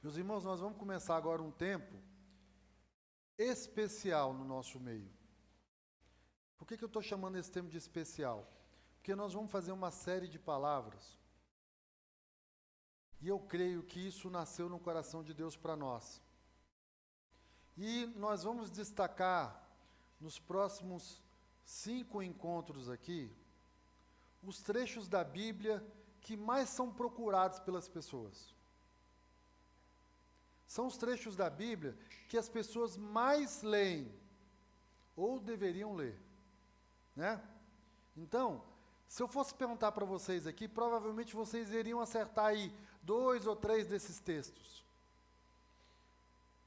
Meus irmãos, nós vamos começar agora um tempo especial no nosso meio. Por que eu estou chamando esse tempo de especial? Porque nós vamos fazer uma série de palavras. E eu creio que isso nasceu no coração de Deus para nós. E nós vamos destacar nos próximos 5 encontros aqui, os trechos da Bíblia que mais são procurados pelas pessoas. São os trechos da Bíblia que as pessoas mais leem, ou deveriam ler, né? Então, se eu fosse perguntar para vocês aqui, provavelmente vocês iriam acertar aí 2 ou 3 desses textos.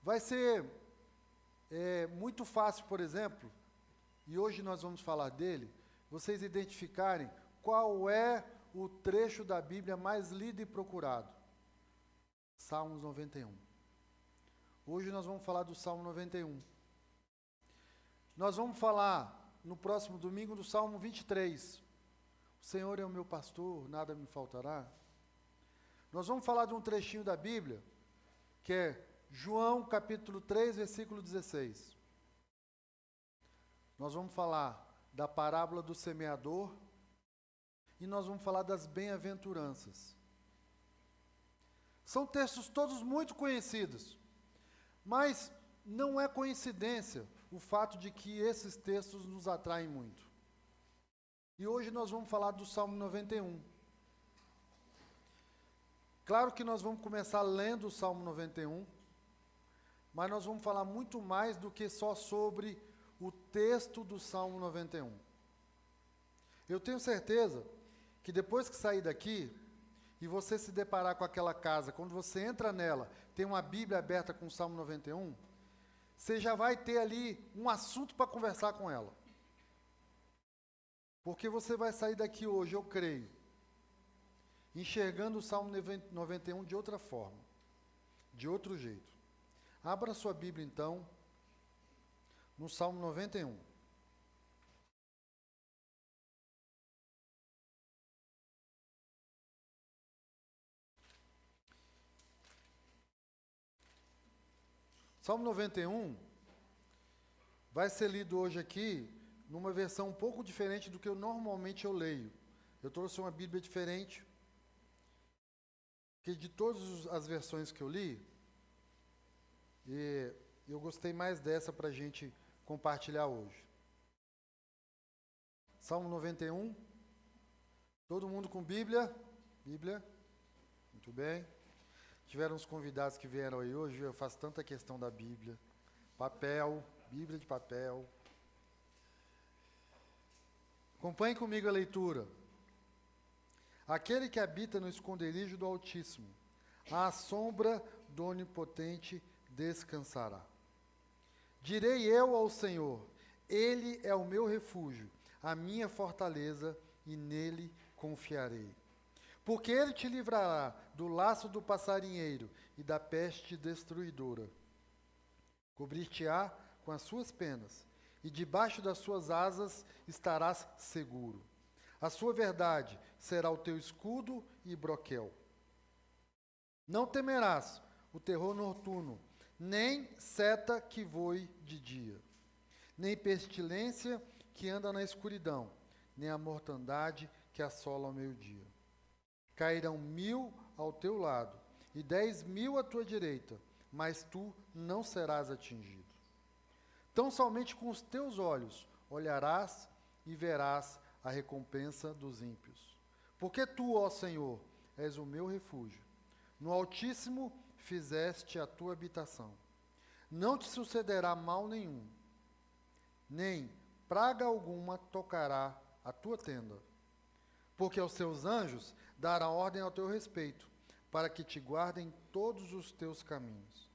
Vai ser muito fácil, por exemplo, e hoje nós vamos falar dele, vocês identificarem qual é o trecho da Bíblia mais lido e procurado. Salmos 91. Hoje nós vamos falar do Salmo 91. Nós vamos falar no próximo domingo do Salmo 23. O Senhor é o meu pastor, nada me faltará. Nós vamos falar de um trechinho da Bíblia, que é João capítulo 3, versículo 16. Nós vamos falar da parábola do semeador e nós vamos falar das bem-aventuranças. São textos todos muito conhecidos, mas não é coincidência o fato de que esses textos nos atraem muito. E hoje nós vamos falar do Salmo 91. Claro que nós vamos começar lendo o Salmo 91, mas nós vamos falar muito mais do que só sobre o texto do Salmo 91. Eu tenho certeza que depois que sair daqui, e você se deparar com aquela casa, quando você entra nela, tem uma Bíblia aberta com o Salmo 91, você já vai ter ali um assunto para conversar com ela. Porque você vai sair daqui hoje, eu creio, enxergando o Salmo 91 de outra forma, de outro jeito. Abra sua Bíblia, então, no Salmo 91. Salmo 91 vai ser lido hoje aqui numa versão um pouco diferente do que eu normalmente leio. Eu trouxe uma Bíblia diferente, que de todas as versões que eu li, e eu gostei mais dessa para a gente compartilhar hoje. Salmo 91. Todo mundo com Bíblia? Bíblia? Muito bem. Tiveram uns convidados que vieram aí hoje, eu faço tanta questão da Bíblia. Papel, Bíblia de papel. Acompanhe comigo a leitura. Aquele que habita no esconderijo do Altíssimo, à sombra do Onipotente descansará. Direi eu ao Senhor, Ele é o meu refúgio, a minha fortaleza, e nele confiarei. Porque Ele te livrará do laço do passarinheiro e da peste destruidora. Cobrir-te-á com as suas penas, e debaixo das suas asas estarás seguro. A sua verdade será o teu escudo e broquel. Não temerás o terror noturno, nem seta que voe de dia, nem pestilência que anda na escuridão, nem a mortandade que assola ao meio-dia. Cairão 1000 ao teu lado, e 10.000 à tua direita, mas tu não serás atingido. Tão somente com os teus olhos olharás e verás a recompensa dos ímpios. Porque tu, ó Senhor, és o meu refúgio. No Altíssimo fizeste a tua habitação. Não te sucederá mal nenhum, nem praga alguma tocará a tua tenda. Porque aos seus anjos dará ordem ao teu respeito, para que te guardem todos os teus caminhos.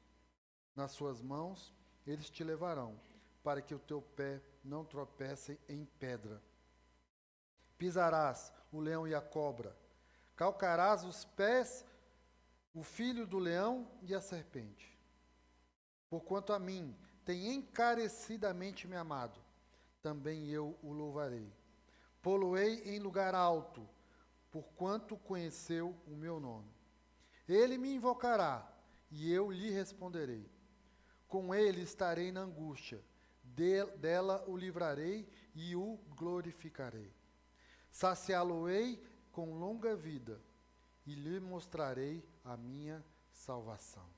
Nas suas mãos eles te levarão, para que o teu pé não tropece em pedra. Pisarás o leão e a cobra, calcarás os pés, o filho do leão e a serpente. Porquanto a mim tem encarecidamente me amado, também eu o louvarei. Pô-lo-ei em lugar alto, porquanto conheceu o meu nome. Ele me invocará, e eu lhe responderei. Com ele estarei na angústia, dela o livrarei e o glorificarei. Saciá-lo-ei com longa vida e lhe mostrarei a minha salvação.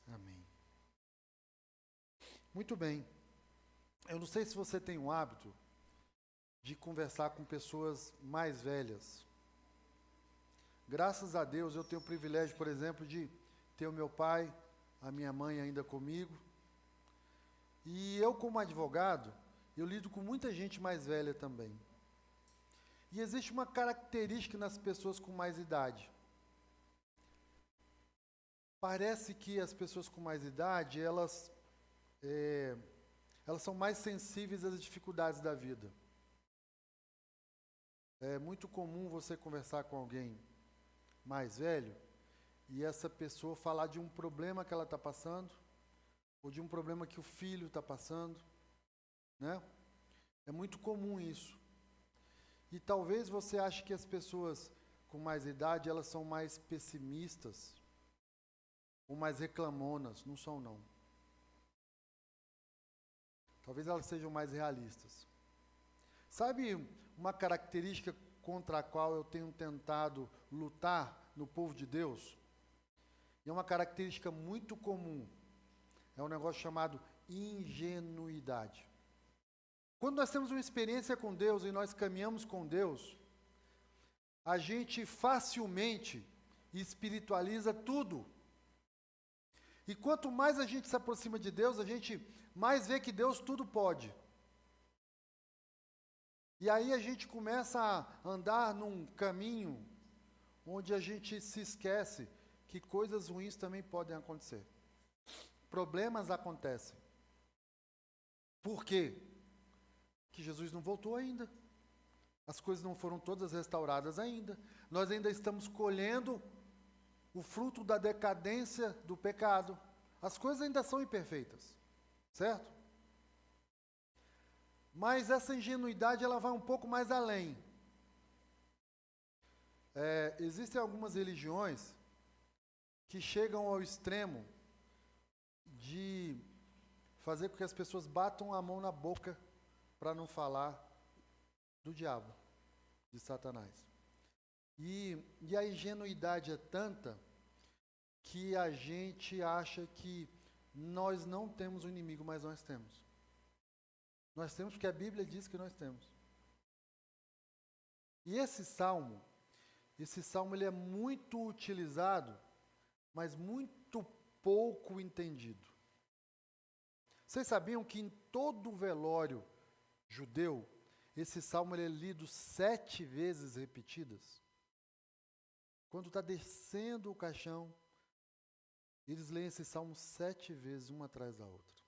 Amém. Muito bem. Eu não sei se você tem o hábito de conversar com pessoas mais velhas. Graças a Deus eu tenho o privilégio, por exemplo, de ter o meu pai, a minha mãe ainda comigo. E eu, como advogado, eu lido com muita gente mais velha também. E existe uma característica nas pessoas com mais idade. Parece que as pessoas com mais idade, elas são mais sensíveis às dificuldades da vida. É muito comum você conversar com alguém mais velho e essa pessoa falar de um problema que ela está passando, ou de um problema que o filho está passando, né? É muito comum isso. E talvez você ache que as pessoas com mais idade, elas são mais pessimistas, ou mais reclamonas. Não são, não. Talvez elas sejam mais realistas. Sabe uma característica contra a qual eu tenho tentado lutar no povo de Deus? E é uma característica muito comum. É um negócio chamado ingenuidade. Quando nós temos uma experiência com Deus e nós caminhamos com Deus, a gente facilmente espiritualiza tudo. E quanto mais a gente se aproxima de Deus, a gente mais vê que Deus tudo pode. E aí a gente começa a andar num caminho onde a gente se esquece que coisas ruins também podem acontecer. Problemas acontecem. Por quê? Que Jesus não voltou ainda. As coisas não foram todas restauradas ainda. Nós ainda estamos colhendo o fruto da decadência do pecado. As coisas ainda são imperfeitas, certo? Mas essa ingenuidade, ela vai um pouco mais além. Existem algumas religiões que chegam ao extremo de fazer com que as pessoas batam a mão na boca para não falar do diabo, de Satanás. E a ingenuidade é tanta que a gente acha que nós não temos um inimigo, mas nós temos. Nós temos porque a Bíblia diz que nós temos. E esse salmo ele é muito utilizado, mas muito pouco entendido. Vocês sabiam que em todo o velório judeu, esse salmo ele é lido 7 vezes repetidas? Quando está descendo o caixão, eles leem esse salmo 7 vezes, uma atrás da outra.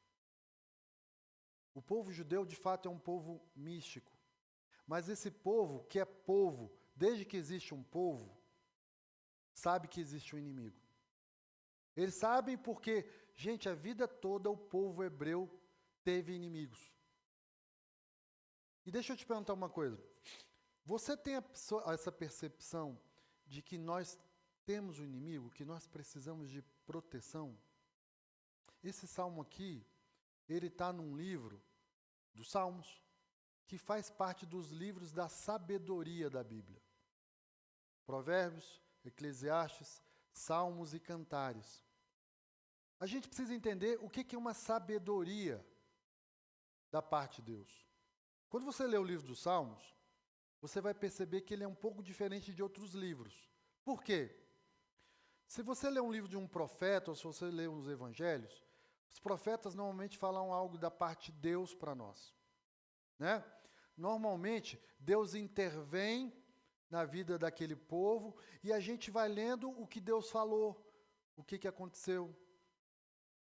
O povo judeu, de fato, é um povo místico. Mas esse povo, que é povo, desde que existe um povo, sabe que existe um inimigo. Eles sabem porque, gente, a vida toda o povo hebreu teve inimigos. E deixa eu te perguntar uma coisa. Você tem essa percepção de que nós temos um inimigo, que nós precisamos de proteção? Esse salmo aqui, ele está num livro dos Salmos, que faz parte dos livros da sabedoria da Bíblia. Provérbios, Eclesiastes, Salmos e Cantares. A gente precisa entender o que é uma sabedoria da parte de Deus. Quando você lê o livro dos Salmos, você vai perceber que ele é um pouco diferente de outros livros. Por quê? Se você lê um livro de um profeta, ou se você lê os evangelhos, os profetas normalmente falam algo da parte de Deus para nós, né? Normalmente, Deus intervém na vida daquele povo e a gente vai lendo o que Deus falou, o que aconteceu.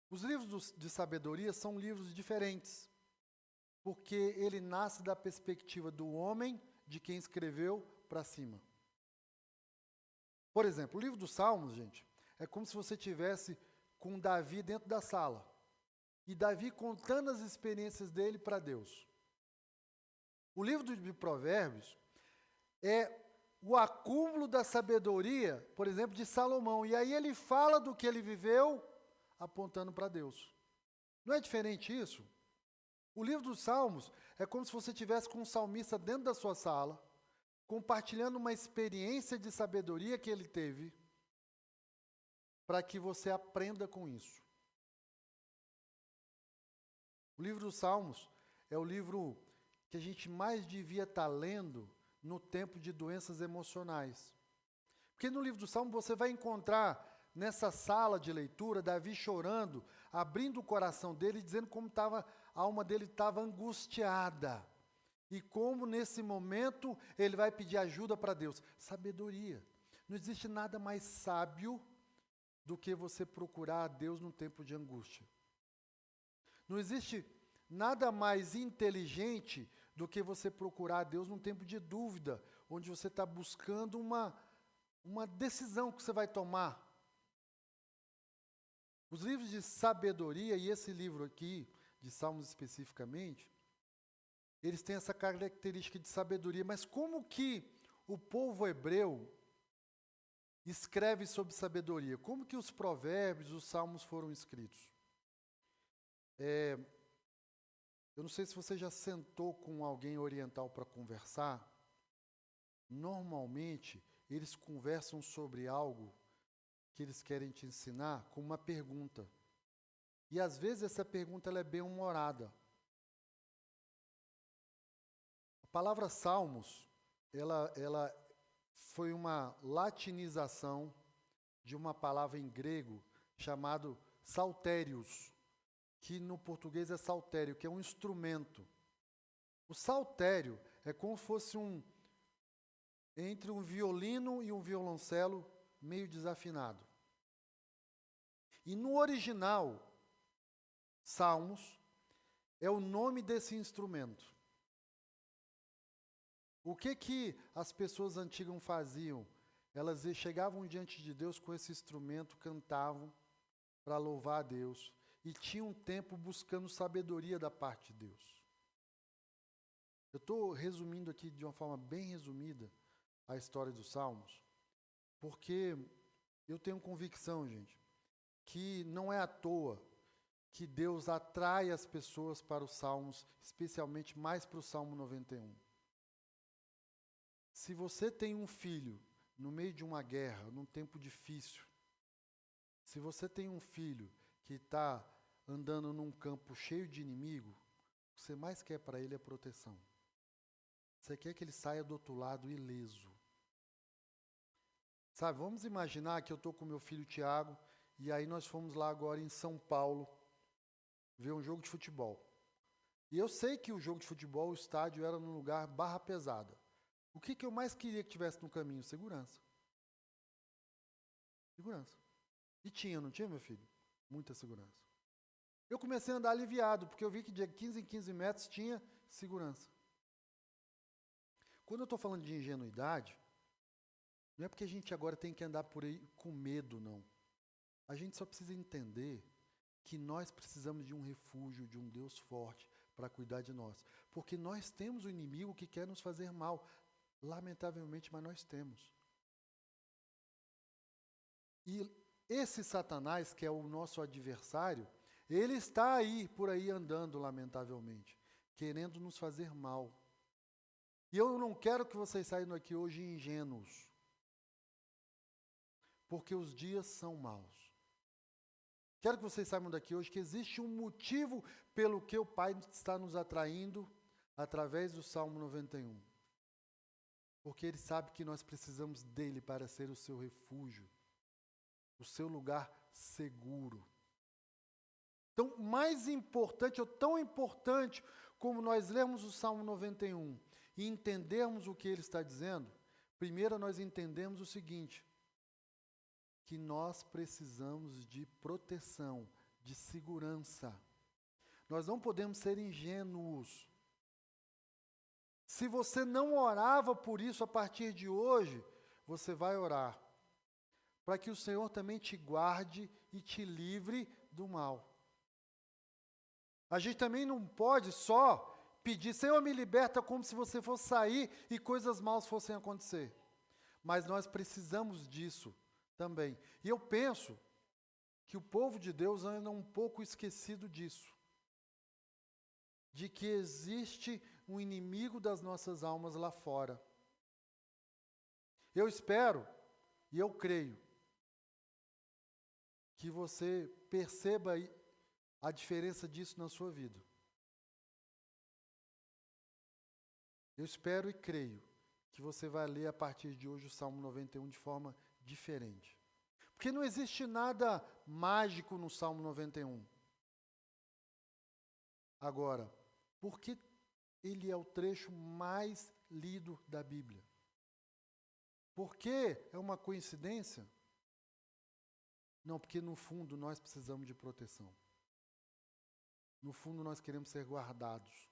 Os livros de sabedoria são livros diferentes, porque ele nasce da perspectiva do homem, de quem escreveu, para cima. Por exemplo, o livro dos Salmos, gente, é como se você tivesse com Davi dentro da sala. E Davi contando as experiências dele para Deus. O livro de Provérbios é o acúmulo da sabedoria, por exemplo, de Salomão. E aí ele fala do que ele viveu, apontando para Deus. Não é diferente isso? O livro dos Salmos é como se você estivesse com um salmista dentro da sua sala, compartilhando uma experiência de sabedoria que ele teve, para que você aprenda com isso. O livro dos Salmos é o livro que a gente mais devia estar lendo no tempo de doenças emocionais. Porque no livro do Salmo você vai encontrar, nessa sala de leitura, Davi chorando, abrindo o coração dele, dizendo como a alma dele estava angustiada. E como nesse momento ele vai pedir ajuda para Deus. Sabedoria. Não existe nada mais sábio do que você procurar a Deus no tempo de angústia. Não existe nada mais inteligente do que você procurar a Deus num tempo de dúvida, onde você está buscando uma decisão que você vai tomar. Os livros de sabedoria, e esse livro aqui, de Salmos especificamente, eles têm essa característica de sabedoria. Mas como que o povo hebreu escreve sobre sabedoria? Como que os provérbios, os salmos foram escritos? Eu não sei se você já sentou com alguém oriental para conversar. Normalmente, eles conversam sobre algo que eles querem te ensinar com uma pergunta. E às vezes essa pergunta ela é bem-humorada. A palavra salmos, ela foi uma latinização de uma palavra em grego chamado saltérios, que no português é saltério, que é um instrumento. O saltério é como se fosse entre um violino e um violoncelo meio desafinado. E no original, Salmos é o nome desse instrumento. O que as pessoas antigas faziam? Elas chegavam diante de Deus com esse instrumento, cantavam para louvar a Deus e tinham tempo buscando sabedoria da parte de Deus. Eu estou resumindo aqui de uma forma bem resumida a história dos Salmos, porque eu tenho convicção, gente, que não é à toa que Deus atrai as pessoas para os Salmos, especialmente mais para o Salmo 91. Se você tem um filho no meio de uma guerra, num tempo difícil, se você tem um filho que está andando num campo cheio de inimigo, o que você mais quer para ele é proteção. Você quer que ele saia do outro lado ileso. Sabe, vamos imaginar que eu estou com meu filho Tiago, e aí nós fomos lá agora em São Paulo, ver um jogo de futebol. E eu sei que o jogo de futebol, o estádio era num lugar barra pesada. O que eu mais queria que tivesse no caminho? Segurança. Segurança. E tinha, não tinha, meu filho? Muita segurança. Eu comecei a andar aliviado, porque eu vi que de 15 em 15 metros tinha segurança. Quando eu estou falando de ingenuidade, não é porque a gente agora tem que andar por aí com medo, não. A gente só precisa entender que nós precisamos de um refúgio, de um Deus forte para cuidar de nós. Porque nós temos o inimigo que quer nos fazer mal. Lamentavelmente, mas nós temos. E esse Satanás, que é o nosso adversário, ele está aí, por aí andando, lamentavelmente, querendo nos fazer mal. E eu não quero que vocês saiam daqui hoje ingênuos, porque os dias são maus. Quero que vocês saibam daqui hoje que existe um motivo pelo que o Pai está nos atraindo através do Salmo 91. Porque Ele sabe que nós precisamos dele para ser o seu refúgio, o seu lugar seguro. Então, mais importante, ou tão importante, como nós lemos o Salmo 91 e entendermos o que ele está dizendo, primeiro nós entendemos o seguinte, que nós precisamos de proteção, de segurança. Nós não podemos ser ingênuos. Se você não orava por isso a partir de hoje, você vai orar. Para que o Senhor também te guarde e te livre do mal. A gente também não pode só pedir, Senhor, me liberta, como se você fosse sair e coisas maus fossem acontecer. mas nós precisamos disso também. E eu penso que o povo de Deus anda um pouco esquecido disso. De que existe um inimigo das nossas almas lá fora. Eu espero e eu creio que você perceba a diferença disso na sua vida. Eu espero e creio que você vai ler a partir de hoje o Salmo 91 de forma diferente. Porque não existe nada mágico no Salmo 91. Agora, por que ele é o trecho mais lido da Bíblia? Por que é uma coincidência? Não, porque no fundo nós precisamos de proteção. No fundo nós queremos ser guardados.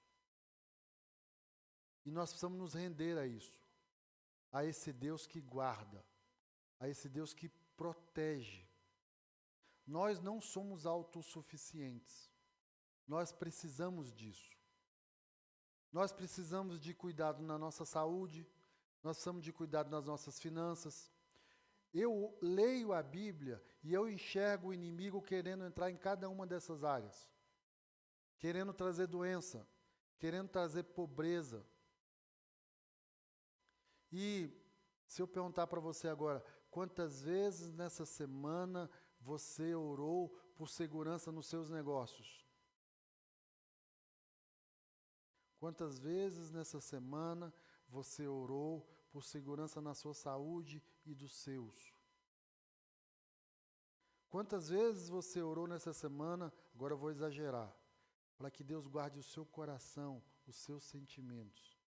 E nós precisamos nos render a isso. A esse Deus que guarda. A esse Deus que protege. Nós não somos autossuficientes. Nós precisamos disso. Nós precisamos de cuidado na nossa saúde. Nós precisamos de cuidado nas nossas finanças. Eu leio a Bíblia e eu enxergo o inimigo querendo entrar em cada uma dessas áreas. Querendo trazer doença. Querendo trazer pobreza. E se eu perguntar para você agora, quantas vezes nessa semana você orou por segurança nos seus negócios? Quantas vezes nessa semana você orou por segurança na sua saúde e dos seus? Quantas vezes você orou nessa semana, agora eu vou exagerar, para que Deus guarde o seu coração, os seus sentimentos?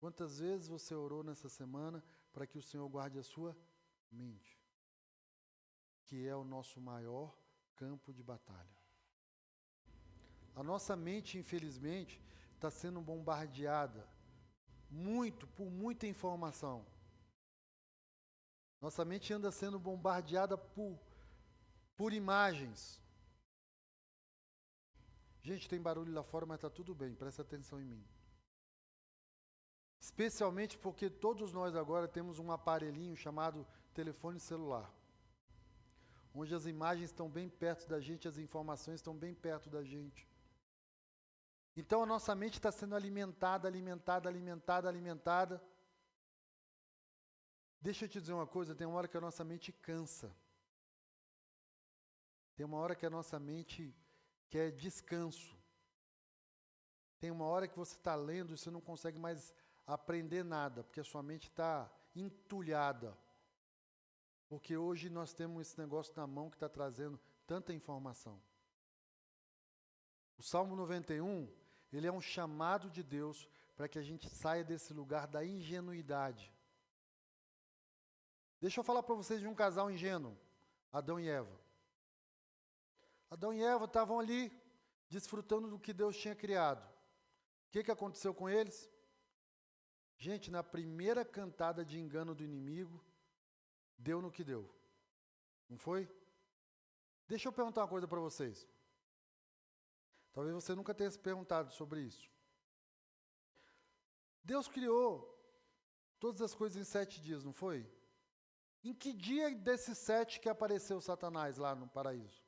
Quantas vezes você orou nessa semana para que o Senhor guarde a sua mente? Que é o nosso maior campo de batalha. A nossa mente, infelizmente, está sendo bombardeada por muita informação. Nossa mente anda sendo bombardeada por imagens. Gente, tem barulho lá fora, mas está tudo bem, presta atenção em mim. Especialmente porque todos nós agora temos um aparelhinho chamado telefone celular, onde as imagens estão bem perto da gente, as informações estão bem perto da gente. Então a nossa mente está sendo alimentada. Deixa eu te dizer uma coisa, tem uma hora que a nossa mente cansa. Tem uma hora que a nossa mente quer descanso. Tem uma hora que você está lendo e você não consegue mais aprender nada, porque a sua mente está entulhada. Porque hoje nós temos esse negócio na mão que está trazendo tanta informação. O Salmo 91, ele é um chamado de Deus para que a gente saia desse lugar da ingenuidade. Deixa eu falar para vocês de um casal ingênuo, Adão e Eva. Adão e Eva estavam ali, desfrutando do que Deus tinha criado. O que aconteceu com eles? Gente, na primeira cantada de engano do inimigo, deu no que deu. Não foi? Deixa eu perguntar uma coisa para vocês. Talvez você nunca tenha se perguntado sobre isso. Deus criou todas as coisas em 7 dias, não foi? Em que dia desses 7 que apareceu Satanás lá no paraíso?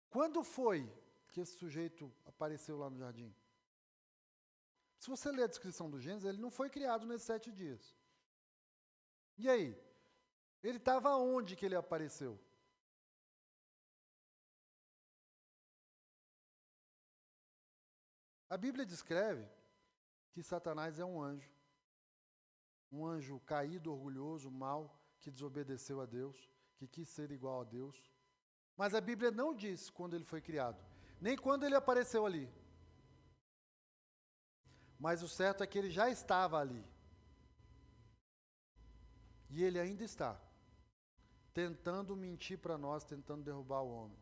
Quando foi que esse sujeito apareceu lá no jardim? Se você ler a descrição do Gênesis, ele não foi criado nesses 7 dias. E aí? Ele estava onde que ele apareceu? A Bíblia descreve que Satanás é um anjo caído, orgulhoso, mau, que desobedeceu a Deus, que quis ser igual a Deus. Mas a Bíblia não diz quando ele foi criado, nem quando ele apareceu ali. Mas o certo é que ele já estava ali. E ele ainda está, tentando mentir para nós, tentando derrubar o homem.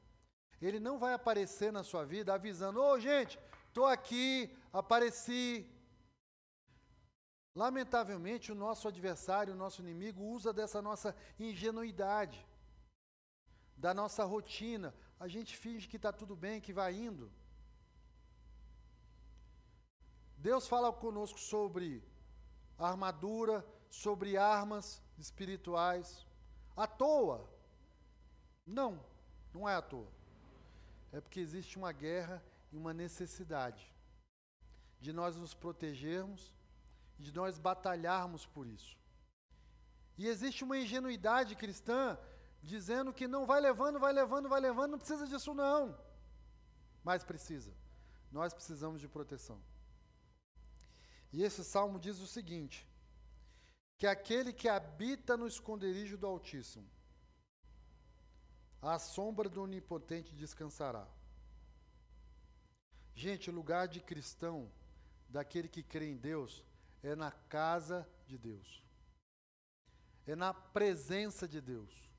Ele não vai aparecer na sua vida avisando, ô gente, estou aqui, apareci. Lamentavelmente, o nosso adversário, o nosso inimigo, usa dessa nossa ingenuidade, da nossa rotina. A gente finge que está tudo bem, que vai indo. Deus fala conosco sobre armadura, sobre armas espirituais. À toa? Não, não é à toa. É porque existe uma guerra e uma necessidade de nós nos protegermos, de nós batalharmos por isso. E existe uma ingenuidade cristã dizendo que não, vai levando, não precisa disso não. Mas precisa. Nós precisamos de proteção. E esse salmo diz o seguinte, que aquele que habita no esconderijo do Altíssimo, à sombra do Onipotente descansará. Gente, o lugar de cristão, daquele que crê em Deus, é na casa de Deus. É na presença de Deus.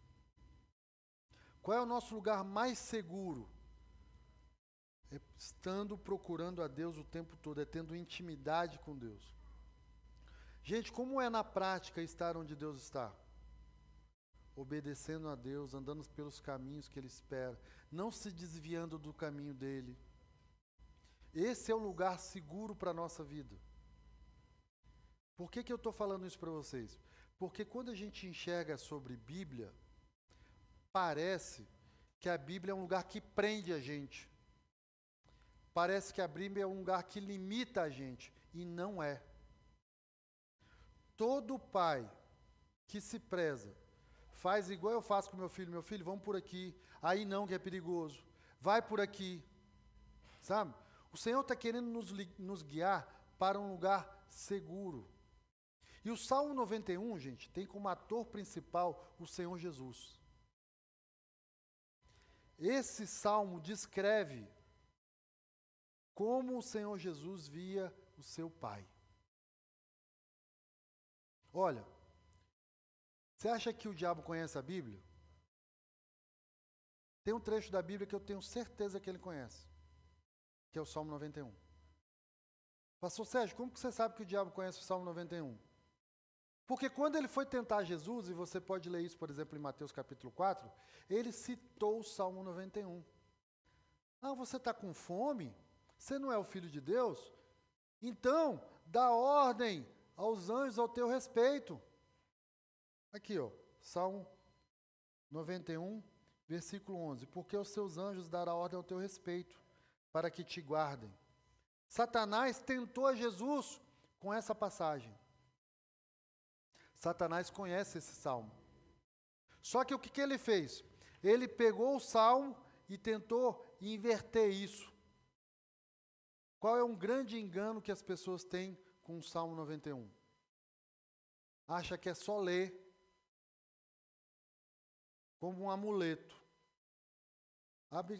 Qual é o nosso lugar mais seguro? É estando procurando a Deus o tempo todo, é tendo intimidade com Deus. Gente, como é na prática estar onde Deus está? Obedecendo a Deus, andando pelos caminhos que Ele espera, não se desviando do caminho dEle. Esse é o lugar seguro para a nossa vida. Por que eu estou falando isso para vocês? Porque quando a gente enxerga sobre Bíblia, parece que a Bíblia é um lugar que prende a gente. Parece que a Bíblia é um lugar que limita a gente, e não é. Todo pai que se preza, faz igual eu faço com meu filho, vamos por aqui, aí não que é perigoso, vai por aqui, sabe? O Senhor está querendo nos guiar para um lugar seguro. E o Salmo 91, gente, tem como ator principal o Senhor Jesus. Esse salmo descreve como o Senhor Jesus via o seu Pai. Olha, você acha que o diabo conhece a Bíblia? Tem um trecho da Bíblia que eu tenho certeza que ele conhece, que é o Salmo 91. Pastor Sérgio, como que você sabe que o diabo conhece o Salmo 91? Porque quando ele foi tentar Jesus, e você pode ler isso, por exemplo, em Mateus capítulo 4, ele citou o Salmo 91. Ah, você está com fome? Você não é o filho de Deus? Então, dá ordem aos anjos ao teu respeito. Aqui, ó, Salmo 91, versículo 11. Porque os seus anjos dará ordem ao teu respeito, para que te guardem. Satanás tentou a Jesus com essa passagem. Satanás conhece esse salmo. Só que o que ele fez? Ele pegou o salmo e tentou inverter isso. Qual é um grande engano que as pessoas têm com o Salmo 91? Acha que é só ler como um amuleto.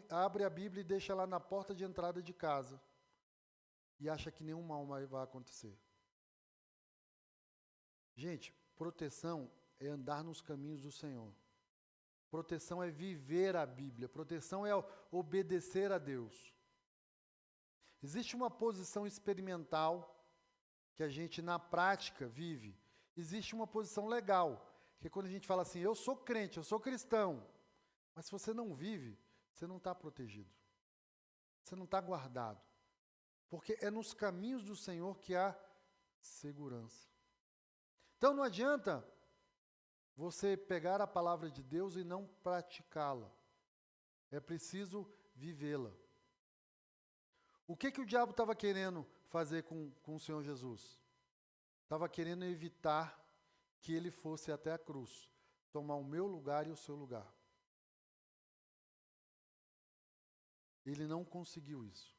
Abre a Bíblia e deixa lá na porta de entrada de casa. E acha que nenhum mal vai acontecer. Gente, proteção é andar nos caminhos do Senhor. Proteção é viver a Bíblia. Proteção é obedecer a Deus. Existe uma posição experimental que a gente, na prática, vive. Existe uma posição legal, que é quando a gente fala assim, eu sou crente, eu sou cristão. Mas se você não vive, você não está protegido. Você não está guardado. Porque é nos caminhos do Senhor que há segurança. Então não adianta você pegar a palavra de Deus e não praticá-la. É preciso vivê-la. O que o diabo estava querendo fazer com o Senhor Jesus? Estava querendo evitar que ele fosse até a cruz, tomar o meu lugar e o seu lugar. Ele não conseguiu isso.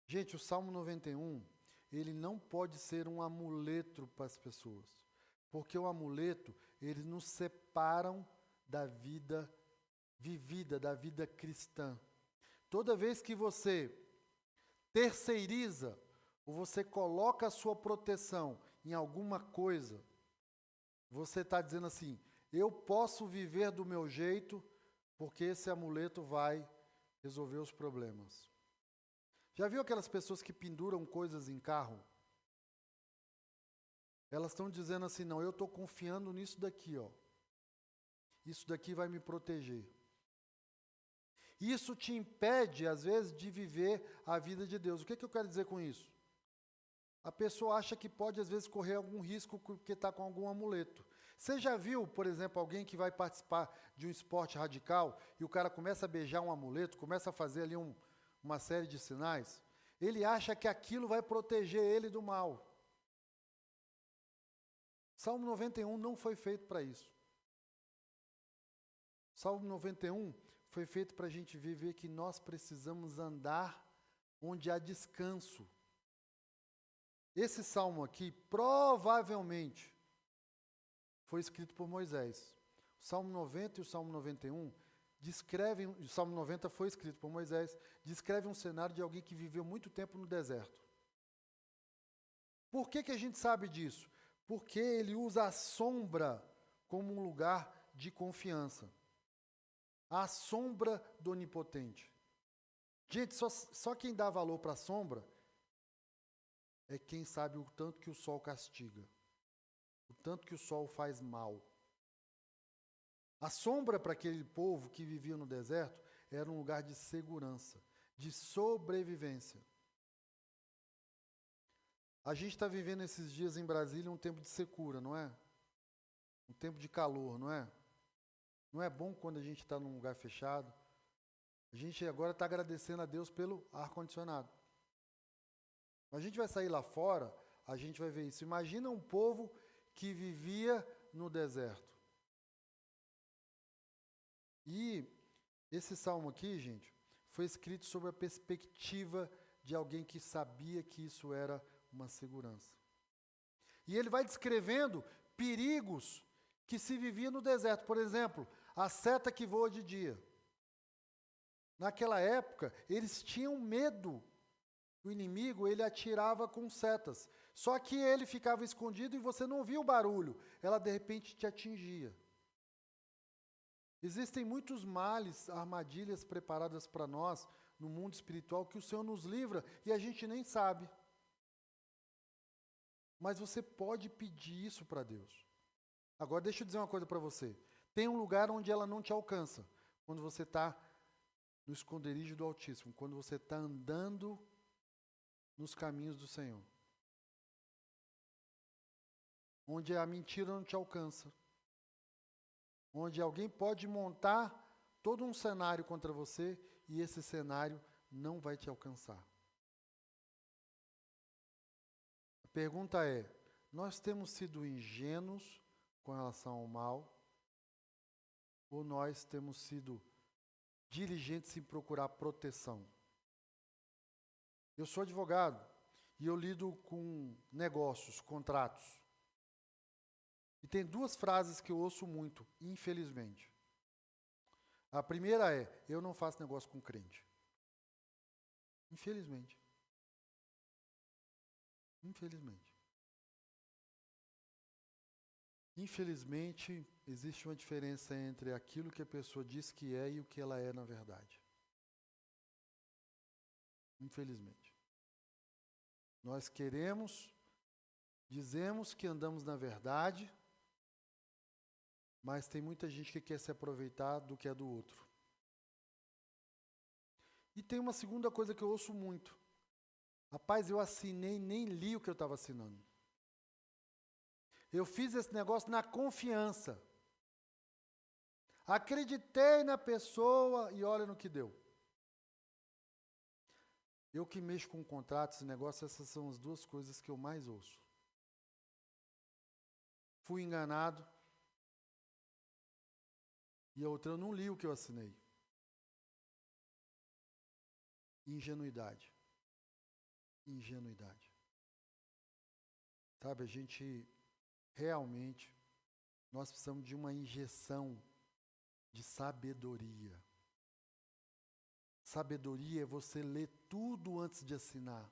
Gente, o Salmo 91, ele não pode ser um amuleto para as pessoas. Porque o amuleto, eles nos separam da vida vivida, da vida cristã. Toda vez que você terceiriza, ou você coloca a sua proteção em alguma coisa, você está dizendo assim, eu posso viver do meu jeito, porque esse amuleto vai resolver os problemas. Já viu aquelas pessoas que penduram coisas em carro? Elas estão dizendo assim, não, eu estou confiando nisso daqui, ó. Isso daqui vai me proteger. Isso te impede, às vezes, de viver a vida de Deus. O que eu quero dizer com isso? A pessoa acha que pode, às vezes, correr algum risco porque está com algum amuleto. Você já viu, por exemplo, alguém que vai participar de um esporte radical e o cara começa a beijar um amuleto, começa a fazer ali uma série de sinais? Ele acha que aquilo vai proteger ele do mal. Salmo 91 não foi feito para isso. Salmo 91 foi feito para a gente viver que nós precisamos andar onde há descanso. Esse salmo aqui, provavelmente, foi escrito por Moisés. O Salmo 90 e o Salmo 91 descrevem, o Salmo 90 foi escrito por Moisés, descreve um cenário de alguém que viveu muito tempo no deserto. Por que a gente sabe disso? Porque ele usa a sombra como um lugar de confiança. A sombra do Onipotente. Gente, só quem dá valor para a sombra é quem sabe o tanto que o sol castiga, o tanto que o sol faz mal. A sombra para aquele povo que vivia no deserto era um lugar de segurança, de sobrevivência. A gente está vivendo esses dias em Brasília um tempo de secura, não é? Um tempo de calor, não é? Não é bom quando a gente está num lugar fechado? A gente agora está agradecendo a Deus pelo ar-condicionado. A gente vai sair lá fora, a gente vai ver isso. Imagina um povo que vivia no deserto. E esse salmo aqui, gente, foi escrito sob a perspectiva de alguém que sabia que isso era uma segurança. E ele vai descrevendo perigos que se vivia no deserto. Por exemplo, a seta que voa de dia. Naquela época, eles tinham medo. O inimigo, ele atirava com setas. Só que ele ficava escondido e você não via o barulho. Ela, de repente, te atingia. Existem muitos males, armadilhas preparadas para nós no mundo espiritual que o Senhor nos livra e a gente nem sabe. Mas você pode pedir isso para Deus. Agora, deixa eu dizer uma coisa para você. Tem um lugar onde ela não te alcança. Quando você está no esconderijo do Altíssimo. Quando você está andando nos caminhos do Senhor. Onde a mentira não te alcança. Onde alguém pode montar todo um cenário contra você e esse cenário não vai te alcançar. A pergunta é, nós temos sido ingênuos com relação ao mal ou nós temos sido diligentes em procurar proteção? Eu sou advogado e eu lido com negócios, contratos. E tem duas frases que eu ouço muito, infelizmente. A primeira é, eu não faço negócio com crente. Infelizmente. Infelizmente. Infelizmente, existe uma diferença entre aquilo que a pessoa diz que é e o que ela é na verdade. Infelizmente. Nós dizemos que andamos na verdade, mas tem muita gente que quer se aproveitar do que é do outro. E tem uma segunda coisa que eu ouço muito. Rapaz, eu assinei, nem li o que eu estava assinando. Eu fiz esse negócio na confiança. Acreditei na pessoa e olha no que deu. Eu que mexo com contratos e negócios, essas são as duas coisas que eu mais ouço. Fui enganado. E a outra, eu não li o que eu assinei. Ingenuidade. Ingenuidade. Sabe, a gente realmente, nós precisamos de uma injeção de sabedoria. Sabedoria é você ler tudo antes de assinar.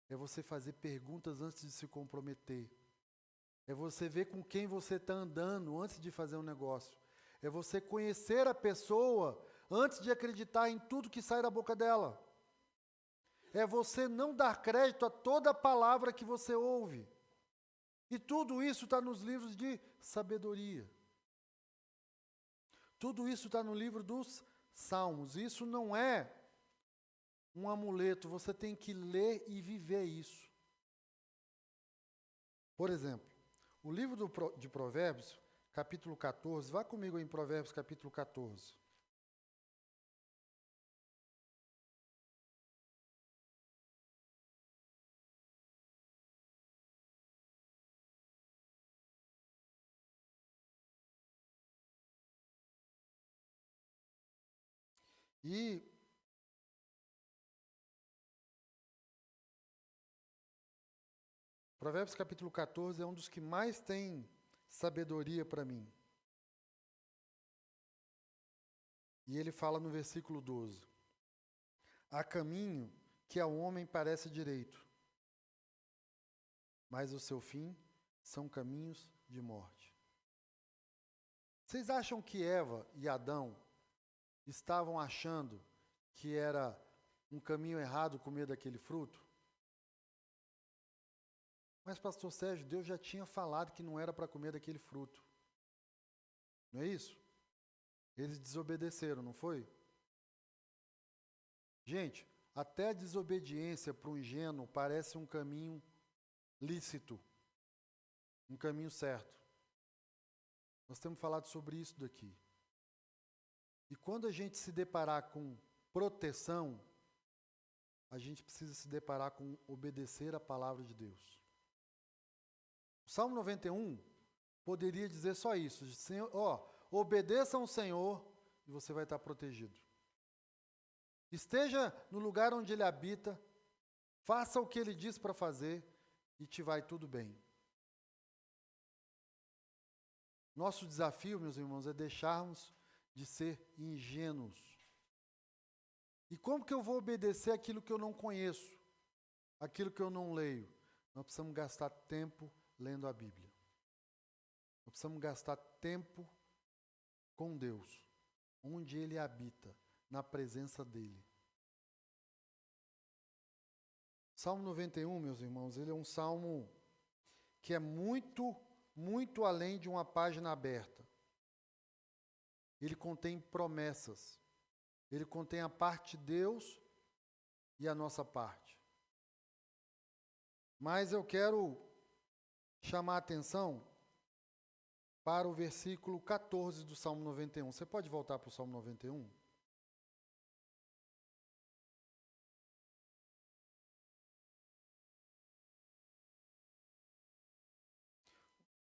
É você fazer perguntas antes de se comprometer. É você ver com quem você está andando antes de fazer um negócio. É você conhecer a pessoa antes de acreditar em tudo que sai da boca dela. É você não dar crédito a toda palavra que você ouve. E tudo isso está nos livros de sabedoria. Tudo isso está no livro dos salmos. Isso não é um amuleto, você tem que ler e viver isso. Por exemplo, o livro de Provérbios, capítulo 14, vá comigo em Provérbios, capítulo 14. E Provérbios capítulo 14 é um dos que mais tem sabedoria para mim. E ele fala no versículo 12: há caminho que ao homem parece direito, mas o seu fim são caminhos de morte. Vocês acham que Eva e Adão estavam achando que era um caminho errado comer daquele fruto? Mas, pastor Sérgio, Deus já tinha falado que não era para comer daquele fruto. Não é isso? Eles desobedeceram, não foi? Gente, até a desobediência para um ingênuo parece um caminho lícito, um caminho certo. Nós temos falado sobre isso daqui. E quando a gente se deparar com proteção, a gente precisa se deparar com obedecer a palavra de Deus. O Salmo 91 poderia dizer só isso: Senhor, obedeça ao Senhor e você vai estar protegido. Esteja no lugar onde Ele habita, faça o que Ele diz para fazer e te vai tudo bem. Nosso desafio, meus irmãos, é deixarmos de ser ingênuos. E como que eu vou obedecer aquilo que eu não conheço, aquilo que eu não leio? Nós precisamos gastar tempo lendo a Bíblia. Nós precisamos gastar tempo com Deus, onde Ele habita, na presença dEle. Salmo 91, meus irmãos, ele é um salmo que é muito, muito além de uma página aberta. Ele contém promessas. Ele contém a parte de Deus e a nossa parte. Mas eu quero chamar a atenção para o versículo 14 do Salmo 91. Você pode voltar para o Salmo 91?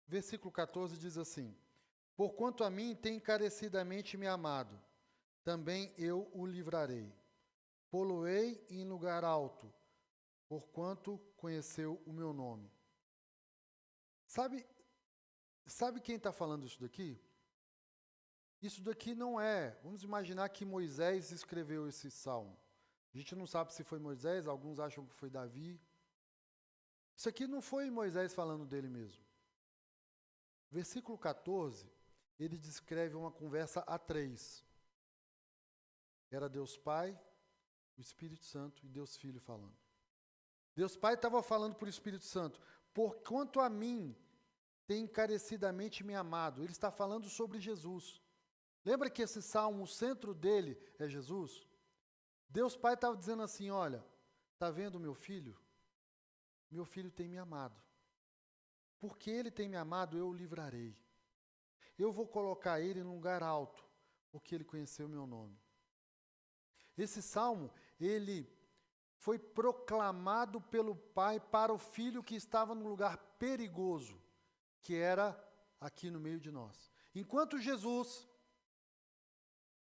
Versículo 14 diz assim: porquanto a mim tem encarecidamente me amado, também eu o livrarei. Poloei em lugar alto, porquanto conheceu o meu nome. Sabe quem está falando isso daqui? Isso daqui não é... Vamos imaginar que Moisés escreveu esse salmo. A gente não sabe se foi Moisés, alguns acham que foi Davi. Isso aqui não foi Moisés falando dele mesmo. Versículo 14, ele descreve uma conversa a três. Era Deus Pai, o Espírito Santo e Deus Filho falando. Deus Pai estava falando para o Espírito Santo: porquanto a mim tem encarecidamente me amado. Ele está falando sobre Jesus. Lembra que esse salmo, o centro dele é Jesus? Deus Pai estava dizendo assim: olha, está vendo meu filho? Meu filho tem me amado. Porque ele tem me amado, eu o livrarei. Eu vou colocar ele em um lugar alto, porque ele conheceu o meu nome. Esse salmo, ele foi proclamado pelo Pai para o Filho que estava num lugar perigoso, que era aqui no meio de nós. Enquanto Jesus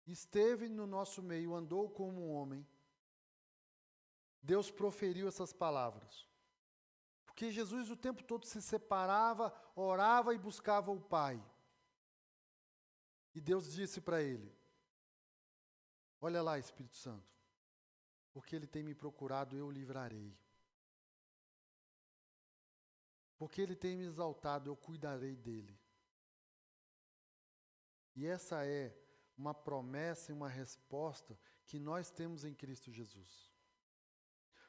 esteve no nosso meio, andou como um homem, Deus proferiu essas palavras. Porque Jesus o tempo todo se separava, orava e buscava o Pai. E Deus disse para ele: olha lá, Espírito Santo, porque ele tem me procurado, eu o livrarei. Porque ele tem me exaltado, eu cuidarei dele. E essa é uma promessa e uma resposta que nós temos em Cristo Jesus.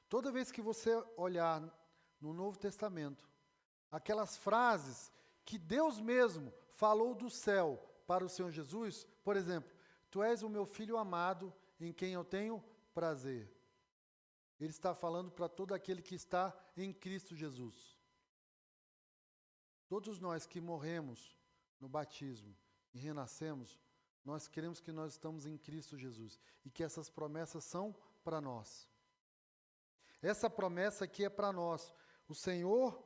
Toda vez que você olhar no Novo Testamento, aquelas frases que Deus mesmo falou do céu para o Senhor Jesus, por exemplo, Tu és o meu filho amado, em quem eu tenho prazer. Ele está falando para todo aquele que está em Cristo Jesus. Todos nós que morremos no batismo e renascemos, nós queremos que nós estamos em Cristo Jesus e que essas promessas são para nós. Essa promessa aqui é para nós. O Senhor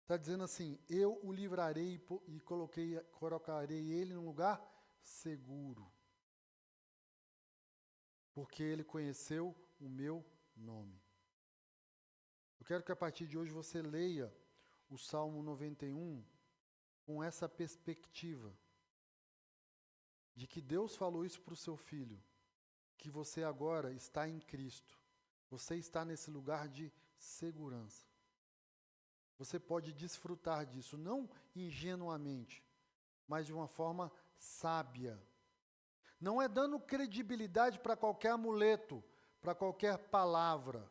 está dizendo assim, eu o livrarei e colocarei ele num lugar seguro. Porque ele conheceu o meu nome. Eu quero que a partir de hoje você leia o Salmo 91 com essa perspectiva de que Deus falou isso para o seu filho, que você agora está em Cristo. Você está nesse lugar de segurança. Você pode desfrutar disso, não ingenuamente, mas de uma forma sábia. Não é dando credibilidade para qualquer amuleto, para qualquer palavra.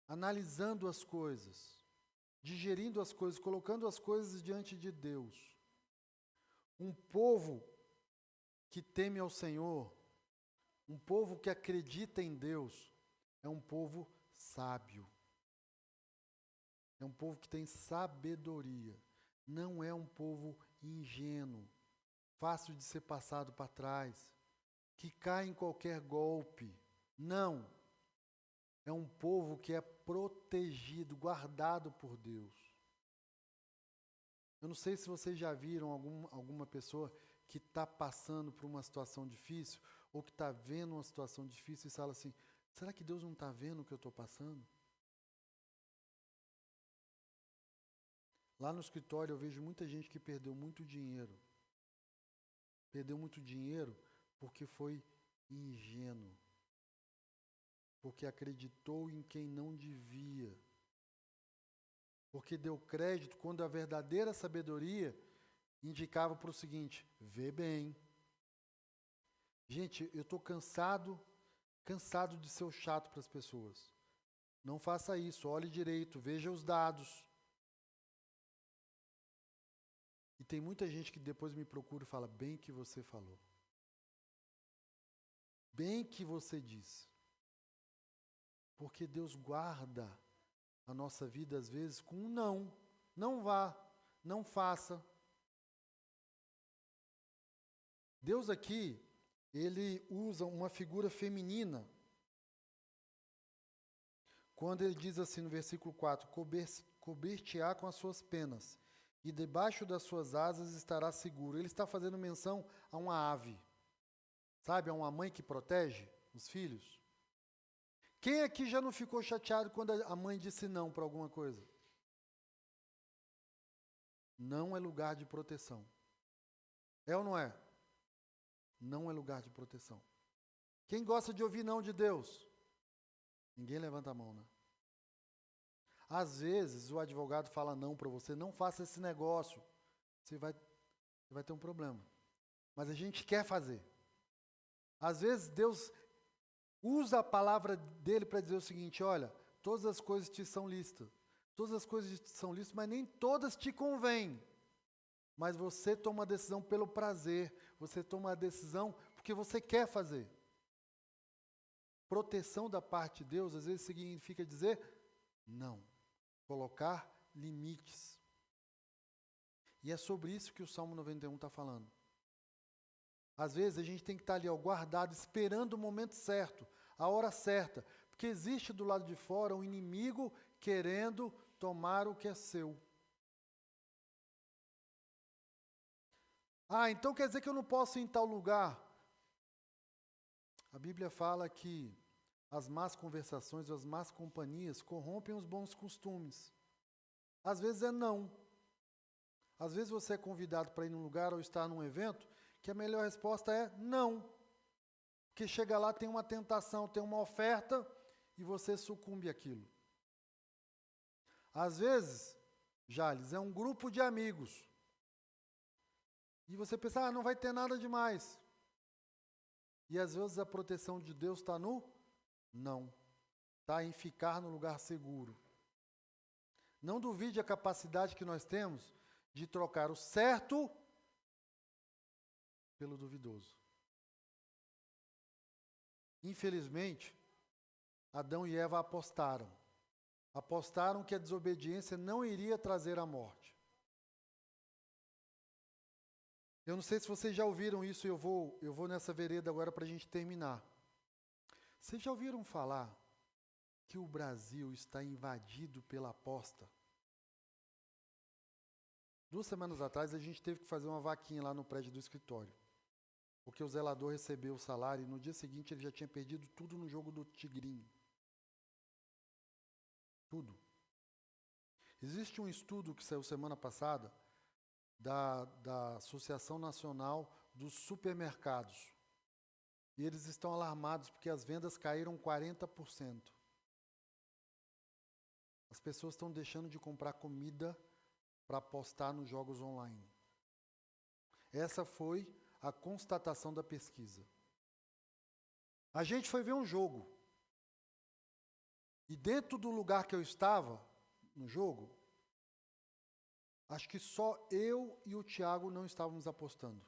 Analisando as coisas, digerindo as coisas, colocando as coisas diante de Deus. Um povo que teme ao Senhor, um povo que acredita em Deus, é um povo sábio. É um povo que tem sabedoria. Não é um povo ingênuo, fácil de ser passado para trás, que cai em qualquer golpe. Não. É um povo que é protegido, guardado por Deus. Eu não sei se vocês já viram alguma pessoa que está passando por uma situação difícil, ou que está vendo uma situação difícil e fala assim, será que Deus não está vendo o que eu estou passando? Lá no escritório eu vejo muita gente que perdeu muito dinheiro. Perdeu muito dinheiro porque foi ingênuo. Porque acreditou em quem não devia. Porque deu crédito quando a verdadeira sabedoria indicava para o seguinte, vê bem. Gente, eu estou cansado de ser o chato para as pessoas. Não faça isso, olhe direito, veja os dados. E tem muita gente que depois me procura e fala, bem que você falou. Bem que você disse. Porque Deus guarda a nossa vida, às vezes, com um não. Não vá, não faça. Deus aqui, ele usa uma figura feminina. Quando ele diz assim no versículo 4, cobrir-te-á com as suas penas, e debaixo das suas asas estará seguro. Ele está fazendo menção a uma ave. Sabe, a uma mãe que protege os filhos. Quem aqui já não ficou chateado quando a mãe disse não para alguma coisa? Não é lugar de proteção. É ou não é? Não é lugar de proteção. Quem gosta de ouvir não de Deus? Ninguém levanta a mão, né? Às vezes o advogado fala não para você, não faça esse negócio. Você vai ter um problema. Mas a gente quer fazer. Às vezes Deus usa a palavra dele para dizer o seguinte, olha, todas as coisas te são lícitas. Todas as coisas te são lícitas, mas nem todas te convêm. Mas você toma a decisão pelo prazer. Você toma a decisão porque você quer fazer. Proteção da parte de Deus, às vezes significa dizer não. Colocar limites. E é sobre isso que o Salmo 91 está falando. Às vezes a gente tem que estar ali, guardado, esperando o momento certo, a hora certa. Porque existe do lado de fora um inimigo querendo tomar o que é seu. Ah, então quer dizer que eu não posso ir em tal lugar? A Bíblia fala que as más conversações, as más companhias corrompem os bons costumes. Às vezes é não. Às vezes você é convidado para ir num lugar ou estar num evento, que a melhor resposta é não. Porque chega lá, tem uma tentação, tem uma oferta e você sucumbe àquilo. Às vezes, Jales, é um grupo de amigos. E você pensa, não vai ter nada demais. E às vezes a proteção de Deus está no não. Está em ficar no lugar seguro. Não duvide a capacidade que nós temos de trocar o certo pelo duvidoso. Infelizmente, Adão e Eva apostaram. Apostaram que a desobediência não iria trazer a morte. Eu não sei se vocês já ouviram isso, eu vou nessa vereda agora para a gente terminar. Vocês já ouviram falar que o Brasil está invadido pela aposta? 2 semanas atrás, a gente teve que fazer uma vaquinha lá no prédio do escritório. Porque o zelador recebeu o salário e no dia seguinte ele já tinha perdido tudo no jogo do Tigrinho. Tudo. Existe um estudo que saiu semana passada da Associação Nacional dos Supermercados. E eles estão alarmados porque as vendas caíram 40%. As pessoas estão deixando de comprar comida para apostar nos jogos online. Essa foi a constatação da pesquisa. A gente foi ver um jogo. E dentro do lugar que eu estava, no jogo, acho que só eu e o Thiago não estávamos apostando.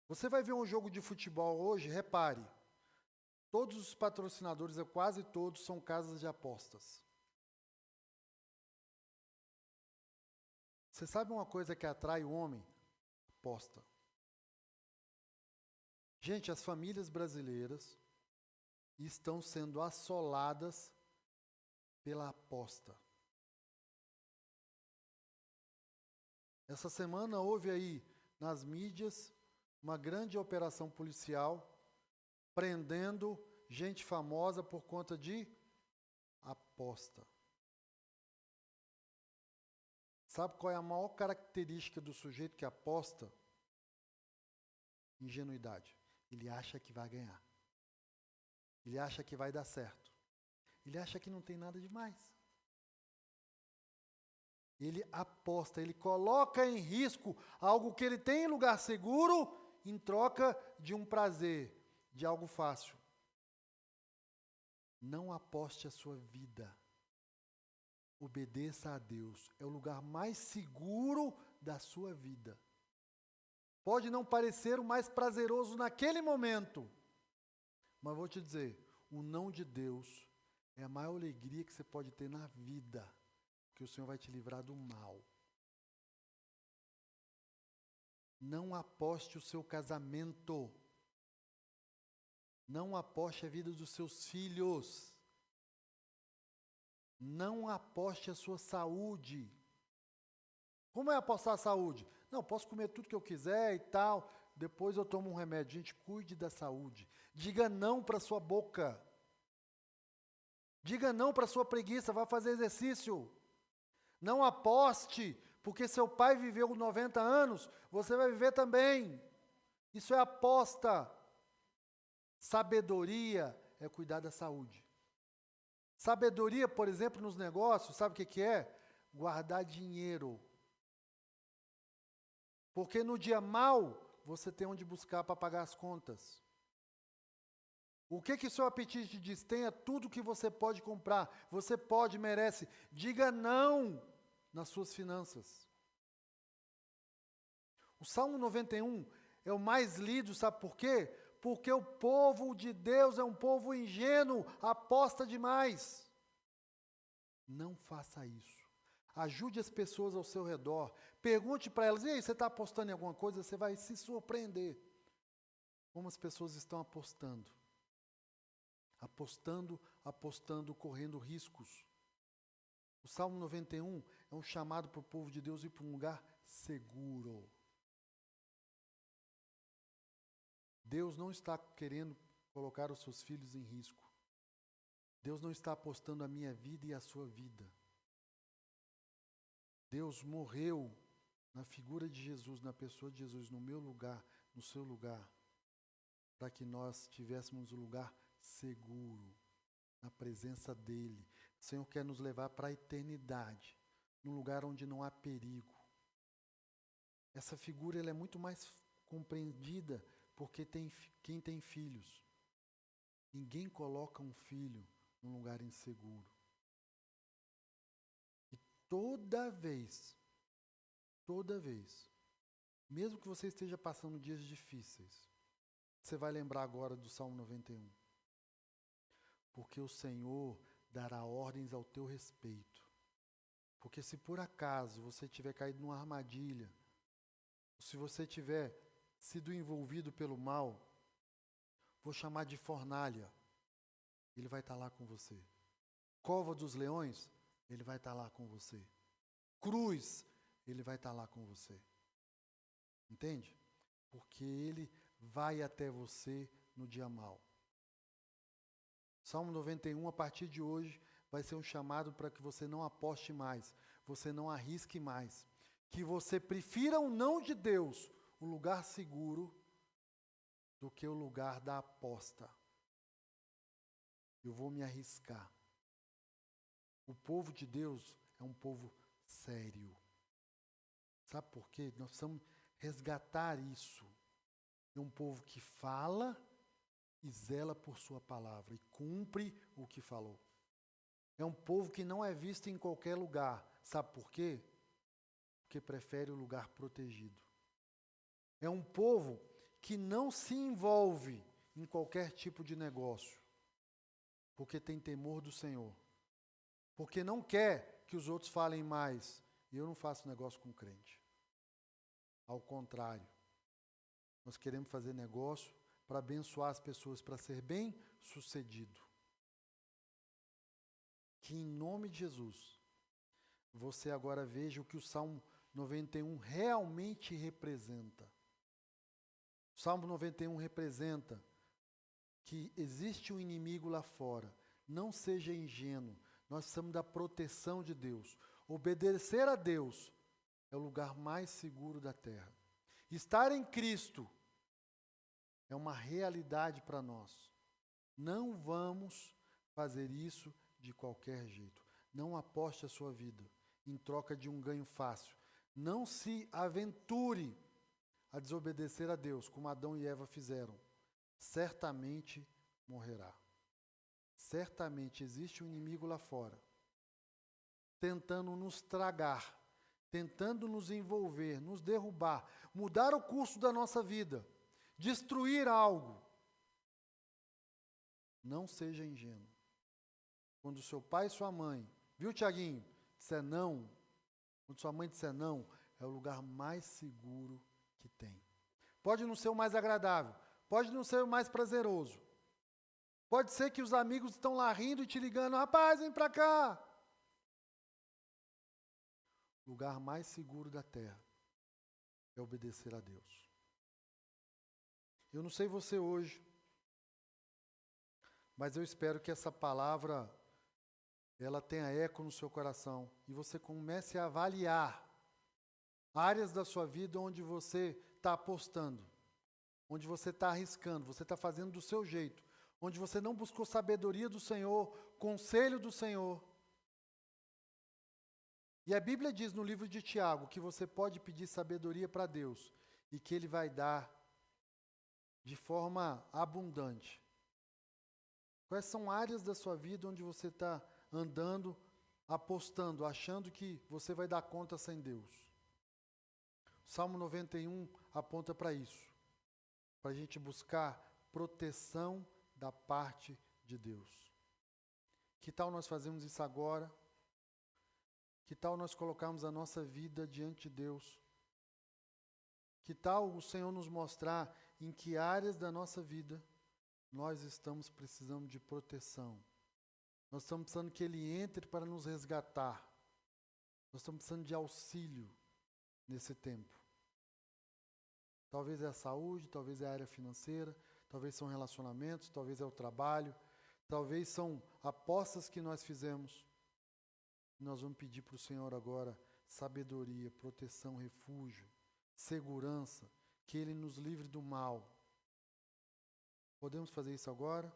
Você vai ver um jogo de futebol hoje, repare, todos os patrocinadores, quase todos, são casas de apostas. Você sabe uma coisa que atrai o homem? Aposta. Gente, as famílias brasileiras estão sendo assoladas pela aposta. Essa semana houve aí nas mídias uma grande operação policial prendendo gente famosa por conta de aposta. Sabe qual é a maior característica do sujeito que aposta? Ingenuidade. Ele acha que vai ganhar. Ele acha que vai dar certo. Ele acha que não tem nada demais. Ele aposta, ele coloca em risco algo que ele tem em lugar seguro em troca de um prazer, de algo fácil. Não aposte a sua vida. Obedeça a Deus. É o lugar mais seguro da sua vida. Pode não parecer o mais prazeroso naquele momento, mas vou te dizer, o não de Deus é a maior alegria que você pode ter na vida, que o Senhor vai te livrar do mal. Não aposte o seu casamento. Não aposte a vida dos seus filhos. Não aposte a sua saúde. Como é apostar a saúde? Não, posso comer tudo que eu quiser e tal, depois eu tomo um remédio. Gente, cuide da saúde. Diga não para a sua boca. Diga não para a sua preguiça, vá fazer exercício. Não aposte, porque seu pai viveu 90 anos, você vai viver também. Isso é aposta. Sabedoria é cuidar da saúde. Sabedoria, por exemplo, nos negócios, sabe o que é? Guardar dinheiro. Porque no dia mau, você tem onde buscar para pagar as contas. O que seu apetite diz? Tenha tudo que você pode comprar. Você pode, merece. Diga não nas suas finanças. O Salmo 91 é o mais lido, sabe por quê? Porque o povo de Deus é um povo ingênuo, aposta demais. Não faça isso. Ajude as pessoas ao seu redor. Pergunte para elas, e aí, você está apostando em alguma coisa? Você vai se surpreender. Como as pessoas estão apostando. Apostando, correndo riscos. O Salmo 91 é um chamado para o povo de Deus ir para um lugar seguro. Deus não está querendo colocar os seus filhos em risco. Deus não está apostando a minha vida e a sua vida. Deus morreu na figura de Jesus, na pessoa de Jesus, no meu lugar, no seu lugar, para que nós tivéssemos um lugar seguro, na presença dEle. O Senhor quer nos levar para a eternidade, num lugar onde não há perigo. Essa figura ela é muito mais compreendida porque quem tem filhos. Ninguém coloca um filho num lugar inseguro. E toda vez, mesmo que você esteja passando dias difíceis, Você vai lembrar agora do Salmo 91. Porque o Senhor dará ordens ao teu respeito. Porque se por acaso você tiver caído numa armadilha, se você tiver sido envolvido pelo mal, vou chamar de fornalha, ele vai estar lá com você. Cova dos leões, ele vai estar lá com você. Cruz, ele vai estar lá com você. Entende? Porque ele vai até você no dia mau. Salmo 91, a partir de hoje, vai ser um chamado para que você não aposte mais, você não arrisque mais, que você prefira o não de Deus, o lugar seguro, do que o lugar da aposta. Eu vou me arriscar. O povo de Deus é um povo sério. Sabe por quê? Nós precisamos resgatar isso. É um povo que fala e zela por sua palavra e cumpre o que falou. É um povo que não é visto em qualquer lugar. Sabe por quê? Porque prefere o lugar protegido. É um povo que não se envolve em qualquer tipo de negócio, porque tem temor do Senhor. Porque não quer que os outros falem mais. E eu não faço negócio com crente. Ao contrário, nós queremos fazer negócio para abençoar as pessoas, para ser bem sucedido. Que em nome de Jesus, você agora veja o que o Salmo 91 realmente representa. O Salmo 91 representa que existe um inimigo lá fora. Não seja ingênuo. Nós precisamos da proteção de Deus. Obedecer a Deus é o lugar mais seguro da terra. Estar em Cristo é uma realidade para nós. Não vamos fazer isso de qualquer jeito. Não aposte a sua vida em troca de um ganho fácil. Não se aventure a desobedecer a Deus, como Adão e Eva fizeram. Certamente morrerá. Certamente existe um inimigo lá fora, tentando nos tragar, tentando nos envolver, nos derrubar, mudar o curso da nossa vida, destruir algo. Não seja ingênuo. Quando seu pai e sua mãe, viu, Tiaguinho, disser não, quando sua mãe disser não, é o lugar mais seguro que tem. Pode não ser o mais agradável, pode não ser o mais prazeroso. Pode ser que os amigos estão lá rindo e te ligando, rapaz, vem pra cá. O lugar mais seguro da terra é obedecer a Deus. Eu não sei você hoje, mas eu espero que essa palavra ela tenha eco no seu coração e você comece a avaliar áreas da sua vida onde você está apostando, onde você está arriscando, você está fazendo do seu jeito, onde você não buscou sabedoria do Senhor, conselho do Senhor. E a Bíblia diz no livro de Tiago que você pode pedir sabedoria para Deus e que Ele vai dar de forma abundante. Quais são áreas da sua vida onde você está andando, apostando, achando que você vai dar conta sem Deus? O Salmo 91 aponta para isso, para a gente buscar proteção da parte de Deus. Que tal nós fazermos isso agora? Que tal nós colocarmos a nossa vida diante de Deus? Que tal o Senhor nos mostrar em que áreas da nossa vida nós estamos precisando de proteção? Nós estamos precisando que Ele entre para nos resgatar. Nós estamos precisando de auxílio nesse tempo. Talvez é a saúde, talvez é a área financeira, talvez são relacionamentos, talvez é o trabalho, talvez são apostas que nós fizemos. Nós vamos pedir para o Senhor agora sabedoria, proteção, refúgio, segurança, que Ele nos livre do mal. Podemos fazer isso agora?